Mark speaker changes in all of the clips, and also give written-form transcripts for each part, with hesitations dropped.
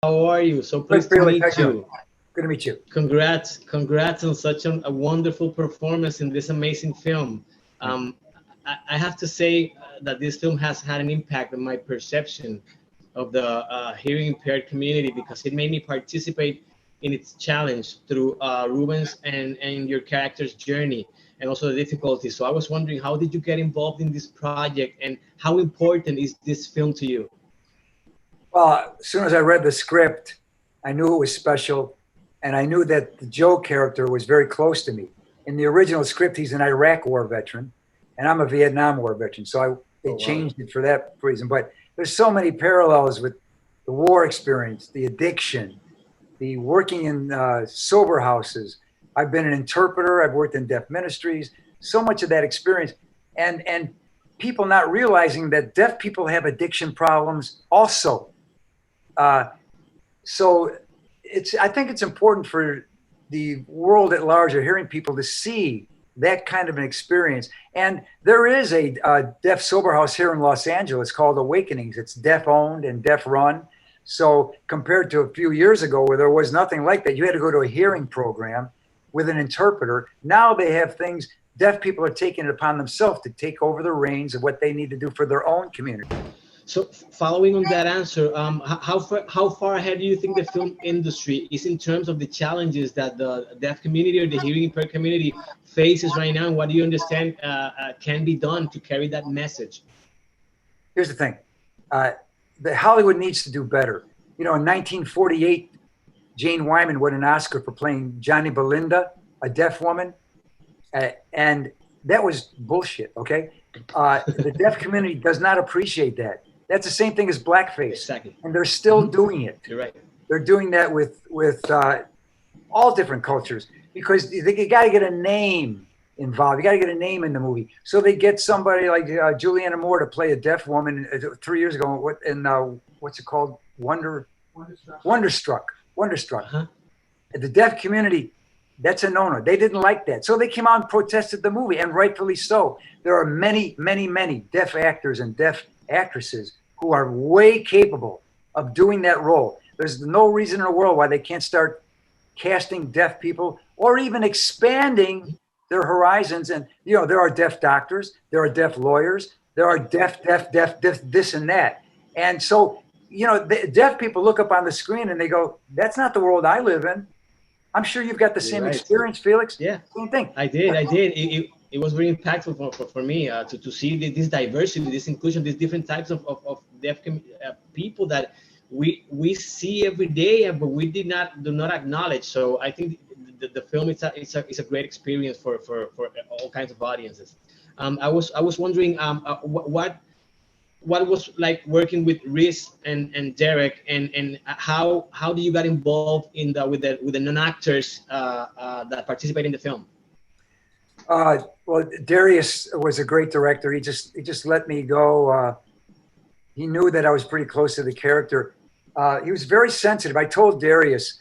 Speaker 1: How are you? So
Speaker 2: Good,
Speaker 1: pleased to
Speaker 2: Felix.
Speaker 1: meet
Speaker 2: How you doing?
Speaker 1: you.
Speaker 2: Good to meet you.
Speaker 1: Congrats on such a wonderful performance in this amazing film.
Speaker 2: Thank you.
Speaker 1: I have to say that this film has had an impact on my perception of the hearing impaired community because it made me participate in its challenge through Ruben's and your character's journey and also the difficulties. So I was wondering, how did you get involved in this project and how important is this film to you?
Speaker 2: Well, as soon as I read the script, I knew it was special, and I knew that the Joe character was very close to me. In the original script, he's an Iraq War veteran, and I'm a Vietnam War veteran, so they
Speaker 1: Oh, wow.
Speaker 2: changed it for that reason. But there's so many parallels with the war experience, the addiction, the working in sober houses. I've been an interpreter. I've worked in deaf ministries. So much of that experience, and people not realizing that deaf people have addiction problems also. So I think it's important for the world at large, or hearing people, to see that kind of an experience. And there is a deaf sober house here in Los Angeles called Awakenings. It's deaf owned and deaf run. So compared to a few years ago where there was nothing like that, you had to go to a hearing program with an interpreter. Now they have things, deaf people are taking it upon themselves to take over the reins of what they need to do for their own community.
Speaker 1: So following on that answer, how far ahead do you think the film industry is in terms of the challenges that the deaf community or the hearing impaired community faces right now? And what do you understand can be done to carry that message?
Speaker 2: Here's the thing. The Hollywood needs to do better. You know, in 1948, Jane Wyman won an Oscar for playing Johnny Belinda, a deaf woman. And that was bullshit, okay? The deaf community does not appreciate that. That's the same thing as blackface.
Speaker 1: Exactly.
Speaker 2: And they're still doing it.
Speaker 1: You're right.
Speaker 2: They're doing that with all different cultures because you got to get a name involved. You got to get a name in the movie. So they get somebody like Julianne Moore to play a deaf woman 3 years ago. What's it called? Wonderstruck.
Speaker 1: Uh-huh.
Speaker 2: The deaf community, that's a no-no. They didn't like that. So they came out and protested the movie, and rightfully so. There are many, many, many deaf actors and deaf actresses who are way capable of doing that role. There's no reason in the world why they can't start casting deaf people or even expanding their horizons. And, you know, there are deaf doctors, there are deaf lawyers, there are deaf, this and that. And so, you know, the deaf people look up on the screen and they go, that's not the world I live in. I'm sure you've got the same experience, Felix.
Speaker 1: Yeah,
Speaker 2: same thing.
Speaker 1: I did. It was very impactful for me to see this diversity, this inclusion, these different types of deaf people that we see every day, but we do not acknowledge. So I think the film is a great experience for all kinds of audiences. I was wondering what was like working with Riz and Derek, and how do you get involved in with the non-actors that participate in the film?
Speaker 2: Well, Darius was a great director. He just let me go. He knew that I was pretty close to the character. He was very sensitive. I told Darius,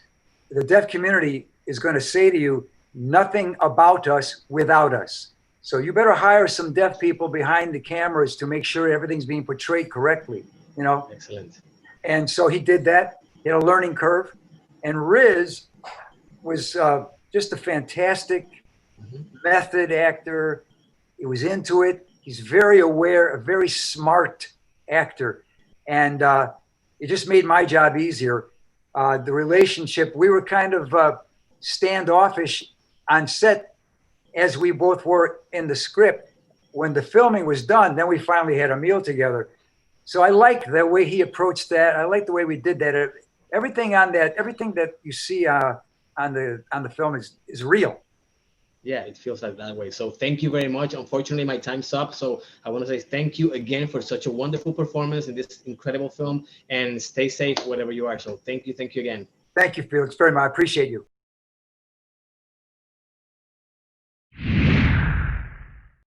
Speaker 2: the deaf community is going to say to you, nothing about us without us. So you better hire some deaf people behind the cameras to make sure everything's being portrayed correctly, you know?
Speaker 1: Excellent.
Speaker 2: And so he did that. He had a learning curve. And Riz was just a fantastic method actor. He was into it. He's very aware, a very smart actor. And it just made my job easier. The relationship, we were kind of standoffish on set, as we both were in the script. When the filming was done, then we finally had a meal together. So I like the way he approached that. I like the way we did that. Everything that you see on the film is real.
Speaker 1: Yeah, it feels like that way. So thank you very much. Unfortunately, my time's up. So I want to say thank you again for such a wonderful performance in this incredible film, and stay safe wherever you are. So thank you again.
Speaker 2: Thank you, Felix, very much. I appreciate you.